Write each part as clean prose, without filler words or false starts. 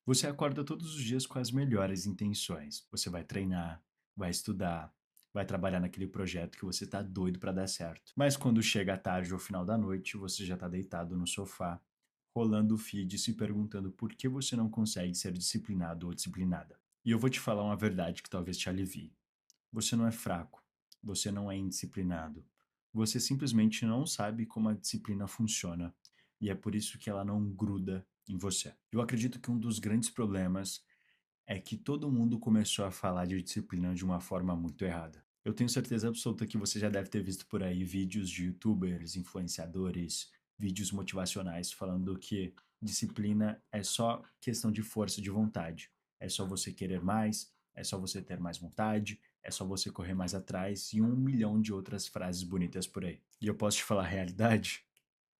Você acorda todos os dias com as melhores intenções. Você vai treinar, vai estudar, vai trabalhar naquele projeto que você tá doido para dar certo. Mas quando chega a tarde ou final da noite, você já tá deitado no sofá, rolando o feed e se perguntando por que você não consegue ser disciplinado ou disciplinada. E eu vou te falar uma verdade que talvez te alivie. Você não é fraco, você não é indisciplinado. Você simplesmente não sabe como a disciplina funciona e é por isso que ela não gruda em você. Eu acredito que um dos grandes problemas é que todo mundo começou a falar de disciplina de uma forma muito errada. Eu tenho certeza absoluta que você já deve ter visto por aí vídeos de youtubers, influenciadores, vídeos motivacionais falando que disciplina é só questão de força de vontade. É só você querer mais, é só você ter mais vontade, é só você correr mais atrás e um milhão de outras frases bonitas por aí. E eu posso te falar a realidade?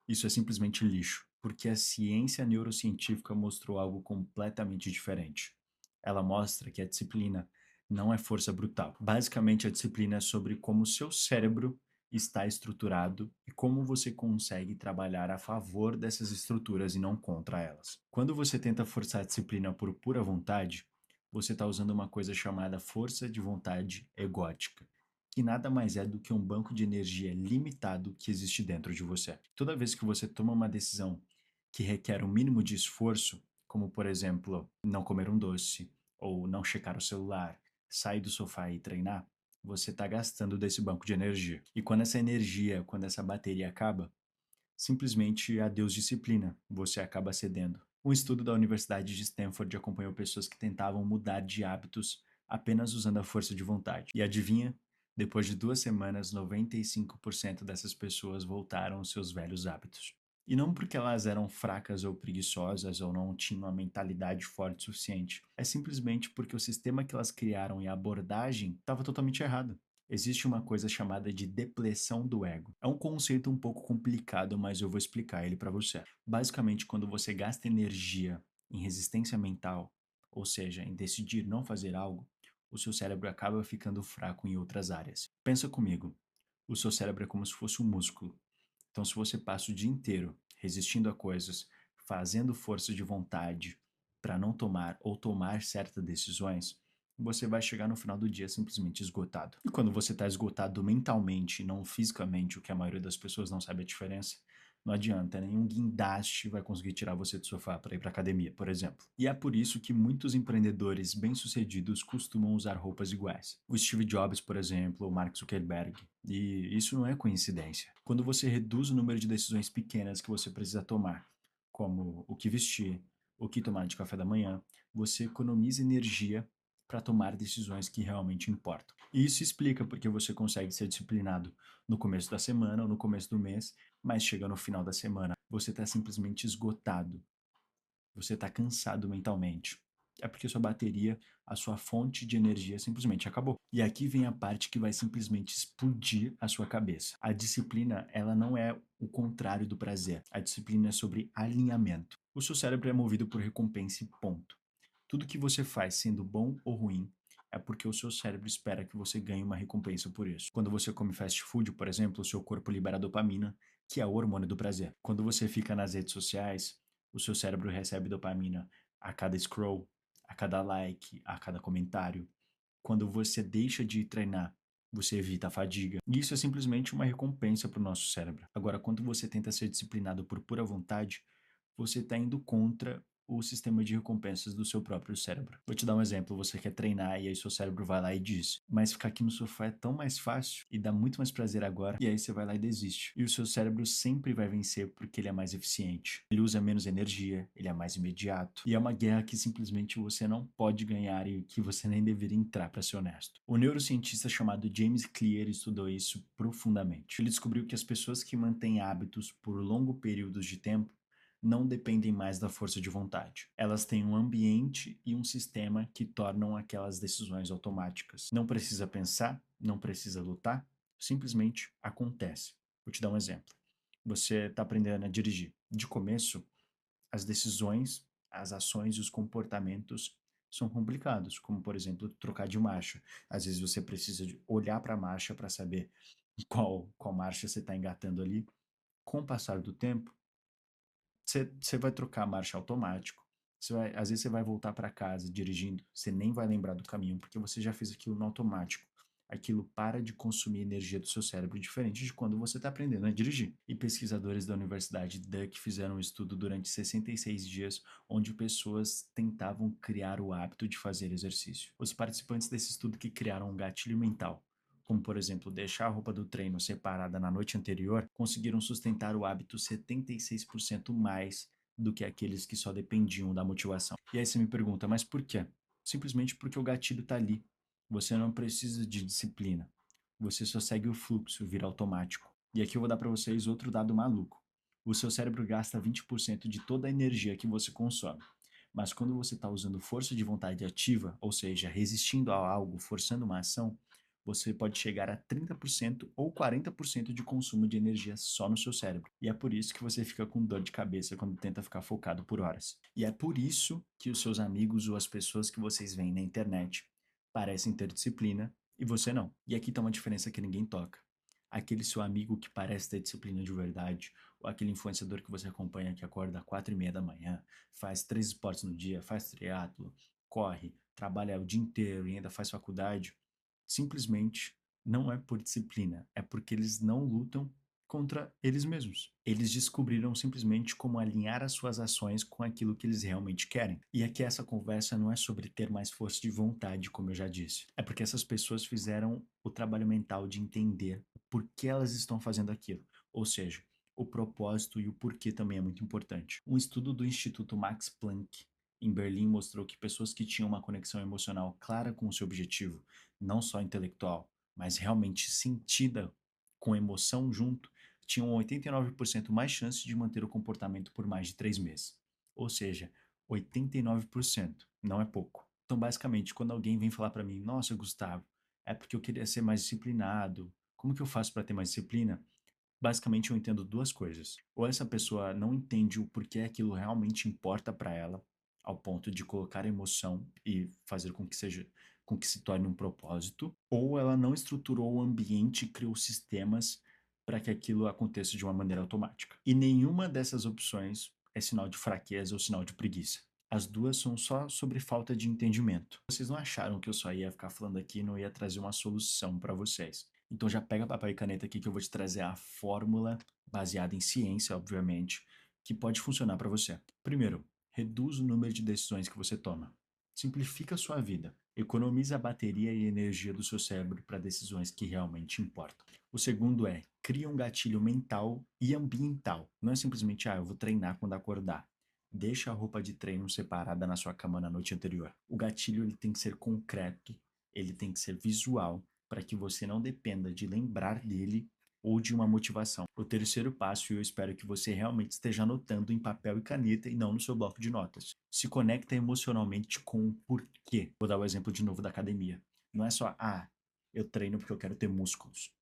Isso é simplesmente lixo, porque a ciência neurocientífica mostrou algo completamente diferente. Ela mostra que a disciplina não é força brutal. Basicamente, a disciplina é sobre como o seu cérebro está estruturado e como você consegue trabalhar a favor dessas estruturas e não contra elas. Quando você tenta forçar a disciplina por pura vontade, você está usando uma coisa chamada força de vontade egótica, que nada mais é do que um banco de energia limitado que existe dentro de você. Toda vez que você toma uma decisão que requer um mínimo de esforço, como por exemplo, não comer um doce ou não checar o celular, sair do sofá e treinar, você está gastando desse banco de energia. E quando essa bateria acaba, simplesmente adeus disciplina, você acaba cedendo. Um estudo da Universidade de Stanford acompanhou pessoas que tentavam mudar de hábitos apenas usando a força de vontade. E adivinha? Depois de 2 semanas, 95% dessas pessoas voltaram aos seus velhos hábitos. E não porque elas eram fracas ou preguiçosas ou não tinham uma mentalidade forte o suficiente. É simplesmente porque o sistema que elas criaram e a abordagem estava totalmente errado. Existe uma coisa chamada de depressão do ego. É um conceito um pouco complicado, mas eu vou explicar ele para você. Basicamente, quando você gasta energia em resistência mental, ou seja, em decidir não fazer algo, o seu cérebro acaba ficando fraco em outras áreas. Pensa comigo, o seu cérebro é como se fosse um músculo. Então, se você passa o dia inteiro resistindo a coisas, fazendo força de vontade para não tomar ou tomar certas decisões, você vai chegar no final do dia simplesmente esgotado. E quando você está esgotado mentalmente e não fisicamente, o que a maioria das pessoas não sabe a diferença, não adianta, nenhum guindaste vai conseguir tirar você do sofá para ir para academia, por exemplo. E é por isso que muitos empreendedores bem-sucedidos costumam usar roupas iguais. O Steve Jobs, por exemplo, o Mark Zuckerberg. E isso não é coincidência. Quando você reduz o número de decisões pequenas que você precisa tomar, como o que vestir, o que tomar de café da manhã, você economiza energia para tomar decisões que realmente importam. E isso explica porque você consegue ser disciplinado no começo da semana ou no começo do mês, mas chega no final da semana, você está simplesmente esgotado, você está cansado mentalmente. É porque sua bateria, a sua fonte de energia simplesmente acabou. E aqui vem a parte que vai simplesmente explodir a sua cabeça. A disciplina, ela não é o contrário do prazer. A disciplina é sobre alinhamento. O seu cérebro é movido por recompensa e ponto. Tudo que você faz, sendo bom ou ruim, é porque o seu cérebro espera que você ganhe uma recompensa por isso. Quando você come fast food, por exemplo, o seu corpo libera dopamina, que é o hormônio do prazer. Quando você fica nas redes sociais, o seu cérebro recebe dopamina a cada scroll, a cada like, a cada comentário. Quando você deixa de treinar, você evita a fadiga. E isso é simplesmente uma recompensa para o nosso cérebro. Agora, quando você tenta ser disciplinado por pura vontade, você está indo contra o sistema de recompensas do seu próprio cérebro. Vou te dar um exemplo, você quer treinar e aí seu cérebro vai lá e diz, mas ficar aqui no sofá é tão mais fácil e dá muito mais prazer agora, e aí você vai lá e desiste. E o seu cérebro sempre vai vencer porque ele é mais eficiente. Ele usa menos energia, ele é mais imediato, e é uma guerra que simplesmente você não pode ganhar e que você nem deveria entrar, para ser honesto. O neurocientista chamado James Clear estudou isso profundamente. Ele descobriu que as pessoas que mantêm hábitos por longos períodos de tempo não dependem mais da força de vontade. Elas têm um ambiente e um sistema que tornam aquelas decisões automáticas. Não precisa pensar, não precisa lutar, simplesmente acontece. Vou te dar um exemplo. Você está aprendendo a dirigir. De começo, as decisões, as ações e os comportamentos são complicados, como por exemplo, trocar de marcha. Às vezes você precisa de olhar para a marcha para saber qual marcha você está engatando ali. Com o passar do tempo, você vai trocar a marcha automático, Às vezes você vai voltar para casa dirigindo, você nem vai lembrar do caminho, porque você já fez aquilo no automático. Aquilo para de consumir energia do seu cérebro, diferente de quando você está aprendendo a dirigir. E pesquisadores da Universidade Duke fizeram um estudo durante 66 dias, onde pessoas tentavam criar o hábito de fazer exercício. Os participantes desse estudo que criaram um gatilho mental, como por exemplo deixar a roupa do treino separada na noite anterior, conseguiram sustentar o hábito 76% mais do que aqueles que só dependiam da motivação. E aí você me pergunta, mas por quê? Simplesmente porque o gatilho está ali. Você não precisa de disciplina. Você só segue o fluxo, vira automático. E aqui eu vou dar para vocês outro dado maluco. O seu cérebro gasta 20% de toda a energia que você consome. Mas quando você está usando força de vontade ativa, ou seja, resistindo a algo, forçando uma ação, você pode chegar a 30% ou 40% de consumo de energia só no seu cérebro. E é por isso que você fica com dor de cabeça quando tenta ficar focado por horas. E é por isso que os seus amigos ou as pessoas que vocês veem na internet parecem ter disciplina e você não. E aqui está uma diferença que ninguém toca. Aquele seu amigo que parece ter disciplina de verdade, ou aquele influenciador que você acompanha que acorda às 4:30 da manhã, faz 3 esportes no dia, faz triatlo, corre, trabalha o dia inteiro e ainda faz faculdade, simplesmente não é por disciplina, é porque eles não lutam contra eles mesmos. Eles descobriram simplesmente como alinhar as suas ações com aquilo que eles realmente querem. E aqui essa conversa não é sobre ter mais força de vontade, como eu já disse. É porque essas pessoas fizeram o trabalho mental de entender por que elas estão fazendo aquilo. Ou seja, o propósito e o porquê também é muito importante. Um estudo do Instituto Max Planck em Berlim mostrou que pessoas que tinham uma conexão emocional clara com o seu objetivo, não só intelectual, mas realmente sentida com emoção junto, tinham 89% mais chance de manter o comportamento por mais de 3 meses. Ou seja, 89%, não é pouco. Então, basicamente, quando alguém vem falar para mim, nossa, Gustavo, é porque eu queria ser mais disciplinado, como que eu faço para ter mais disciplina? Basicamente, eu entendo duas coisas. Ou essa pessoa não entende o porquê aquilo realmente importa para ela, ao ponto de colocar emoção e fazer com que se torne um propósito, ou ela não estruturou o ambiente e criou sistemas para que aquilo aconteça de uma maneira automática. E nenhuma dessas opções é sinal de fraqueza ou sinal de preguiça. As duas são só sobre falta de entendimento. Vocês não acharam que eu só ia ficar falando aqui e não ia trazer uma solução para vocês. Então já pega papel e caneta aqui que eu vou te trazer a fórmula baseada em ciência, obviamente, que pode funcionar para você. Primeiro, reduz o número de decisões que você toma. Simplifica a sua vida. Economiza a bateria e energia do seu cérebro para decisões que realmente importam. O segundo é, cria um gatilho mental e ambiental. Não é simplesmente, eu vou treinar quando acordar. Deixa a roupa de treino separada na sua cama na noite anterior. O gatilho ele tem que ser concreto, ele tem que ser visual, para que você não dependa de lembrar dele ou de uma motivação. O terceiro passo, e eu espero que você realmente esteja anotando em papel e caneta e não no seu bloco de notas. Se conecta emocionalmente com o porquê. Vou dar o exemplo de novo da academia. Não é só, eu treino porque eu quero ter músculos.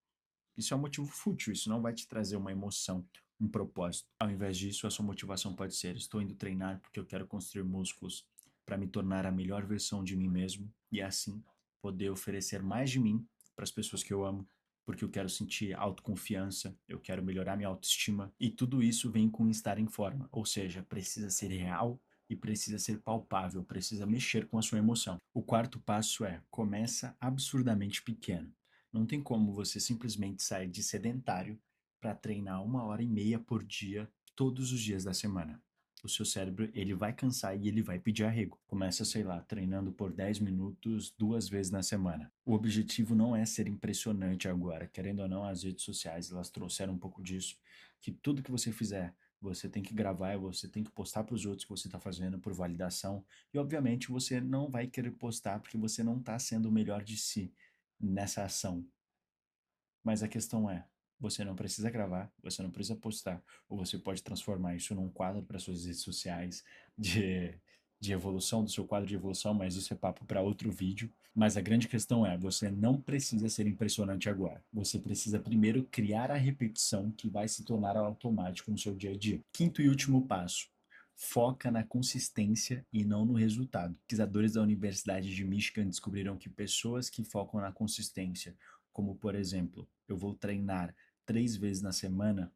Isso é um motivo fútil, isso não vai te trazer uma emoção, um propósito. Ao invés disso, a sua motivação pode ser: estou indo treinar porque eu quero construir músculos para me tornar a melhor versão de mim mesmo e assim poder oferecer mais de mim para as pessoas que eu amo, porque eu quero sentir autoconfiança, eu quero melhorar minha autoestima e tudo isso vem com estar em forma, ou seja, precisa ser real e precisa ser palpável, precisa mexer com a sua emoção. O quarto passo é: começa absurdamente pequeno. Não tem como você simplesmente sair de sedentário para treinar 1 hora e meia por dia, todos os dias da semana. O seu cérebro, ele vai cansar e ele vai pedir arrego. Começa, sei lá, treinando por 10 minutos 2 vezes na semana. O objetivo não é ser impressionante agora. Querendo ou não, as redes sociais, elas trouxeram um pouco disso, que tudo que você fizer, você tem que gravar, você tem que postar para os outros que você está fazendo por validação. E, obviamente, você não vai querer postar porque você não está sendo o melhor de si nessa ação. Mas a questão é, você não precisa gravar, você não precisa postar, ou você pode transformar isso num quadro para suas redes sociais de, de evolução, do seu quadro de evolução, mas isso é papo para outro vídeo. Mas a grande questão é, você não precisa ser impressionante agora. Você precisa primeiro criar a repetição que vai se tornar automático no seu dia a dia. Quinto e último passo. Foca na consistência e não no resultado. Pesquisadores da Universidade de Michigan descobriram que pessoas que focam na consistência, como por exemplo, eu vou treinar 3 vezes na semana,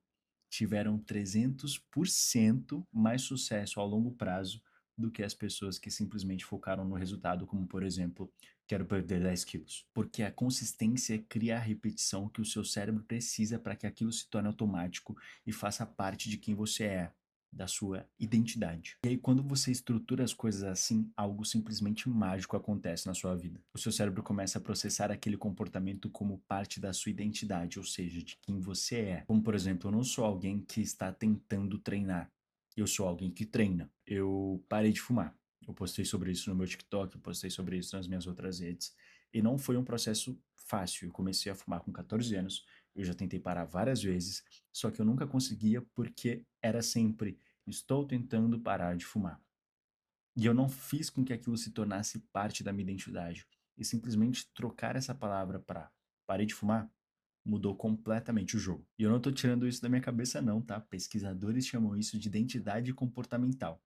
tiveram 300% mais sucesso ao longo prazo do que as pessoas que simplesmente focaram no resultado, como por exemplo, quero perder 10 quilos. Porque a consistência cria a repetição que o seu cérebro precisa para que aquilo se torne automático e faça parte de quem você é, da sua identidade. E aí, quando você estrutura as coisas assim, algo simplesmente mágico acontece na sua vida. O seu cérebro começa a processar aquele comportamento como parte da sua identidade, ou seja, de quem você é. Como, por exemplo, eu não sou alguém que está tentando treinar. Eu sou alguém que treina. Eu parei de fumar. Eu postei sobre isso no meu TikTok, eu postei sobre isso nas minhas outras redes. E não foi um processo fácil. Eu comecei a fumar com 14 anos, eu já tentei parar várias vezes, só que eu nunca conseguia porque era sempre estou tentando parar de fumar. E eu não fiz com que aquilo se tornasse parte da minha identidade. E simplesmente trocar essa palavra para parei de fumar mudou completamente o jogo. E eu não tô tirando isso da minha cabeça não, tá? Pesquisadores chamam isso de identidade comportamental.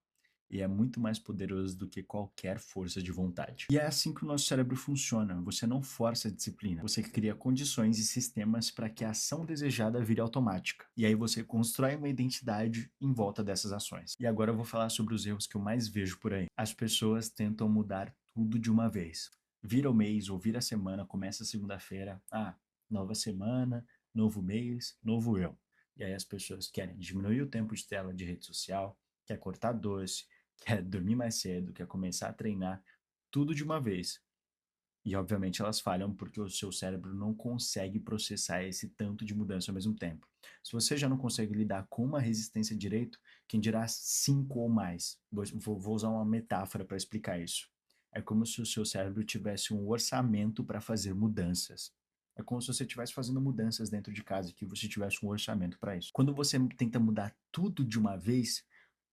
E é muito mais poderoso do que qualquer força de vontade. E é assim que o nosso cérebro funciona. Você não força a disciplina, você cria condições e sistemas para que a ação desejada vire automática. E aí você constrói uma identidade em volta dessas ações. E agora eu vou falar sobre os erros que eu mais vejo por aí. As pessoas tentam mudar tudo de uma vez. Vira o mês ou vira a semana, começa segunda-feira. Ah, nova semana, novo mês, novo eu. E aí as pessoas querem diminuir o tempo de tela de rede social, quer cortar doce, quer dormir mais cedo, quer começar a treinar, tudo de uma vez. E obviamente elas falham porque o seu cérebro não consegue processar esse tanto de mudança ao mesmo tempo. Se você já não consegue lidar com uma resistência direito, quem dirá cinco ou mais? Vou usar uma metáfora para explicar isso. É como se o seu cérebro tivesse um orçamento para fazer mudanças. É como se você estivesse fazendo mudanças dentro de casa e que você tivesse um orçamento para isso. Quando você tenta mudar tudo de uma vez,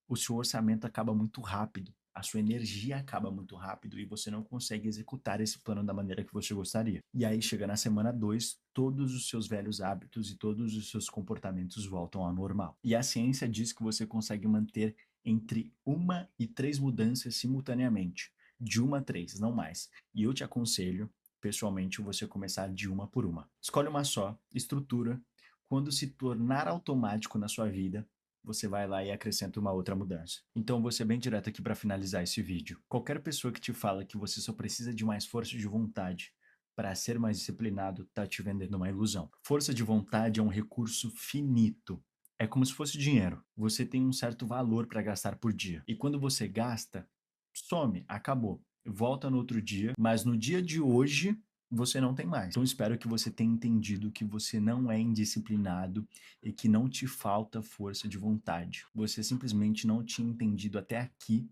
o seu orçamento acaba muito rápido, a sua energia acaba muito rápido e você não consegue executar esse plano da maneira que você gostaria. E aí chega na semana 2, todos os seus velhos hábitos e todos os seus comportamentos voltam ao normal. E a ciência diz que você consegue manter entre uma e três mudanças simultaneamente. De uma a três, não mais. E eu te aconselho, pessoalmente, você começar de uma por uma. Escolhe uma só, estrutura. Quando se tornar automático na sua vida, você vai lá e acrescenta uma outra mudança. Então, vou ser bem direto aqui para finalizar esse vídeo. Qualquer pessoa que te fala que você só precisa de mais força de vontade para ser mais disciplinado está te vendendo uma ilusão. Força de vontade é um recurso finito. É como se fosse dinheiro. Você tem um certo valor para gastar por dia. E quando você gasta, some, acabou. Volta no outro dia, mas no dia de hoje você não tem mais. Então espero que você tenha entendido que você não é indisciplinado e que não te falta força de vontade. Você simplesmente não tinha entendido até aqui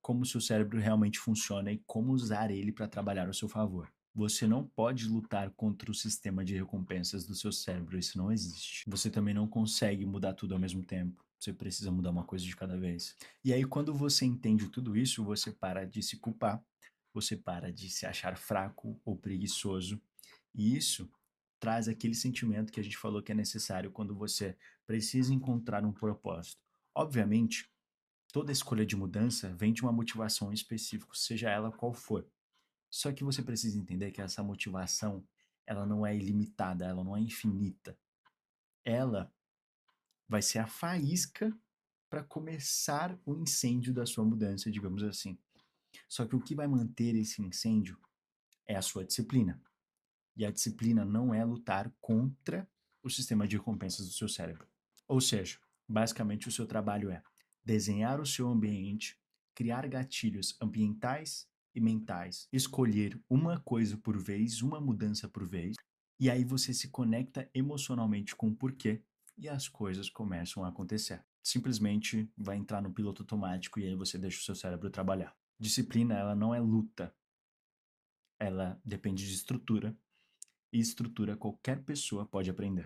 como o seu cérebro realmente funciona e como usar ele para trabalhar ao seu favor. Você não pode lutar contra o sistema de recompensas do seu cérebro, isso não existe. Você também não consegue mudar tudo ao mesmo tempo. Você precisa mudar uma coisa de cada vez. E aí, quando você entende tudo isso, você para de se culpar, você para de se achar fraco ou preguiçoso. E isso traz aquele sentimento que a gente falou que é necessário quando você precisa encontrar um propósito. Obviamente, toda escolha de mudança vem de uma motivação específica, seja ela qual for. Só que você precisa entender que essa motivação, ela não é ilimitada, ela não é infinita. Ela vai ser a faísca para começar o incêndio da sua mudança, digamos assim. Só que o que vai manter esse incêndio é a sua disciplina. E a disciplina não é lutar contra o sistema de recompensas do seu cérebro. Ou seja, basicamente o seu trabalho é desenhar o seu ambiente, criar gatilhos ambientais e mentais, escolher uma coisa por vez, uma mudança por vez, e aí você se conecta emocionalmente com o porquê e as coisas começam a acontecer. Simplesmente vai entrar no piloto automático e aí você deixa o seu cérebro trabalhar. Disciplina, ela não é luta, ela depende de estrutura, e estrutura qualquer pessoa pode aprender.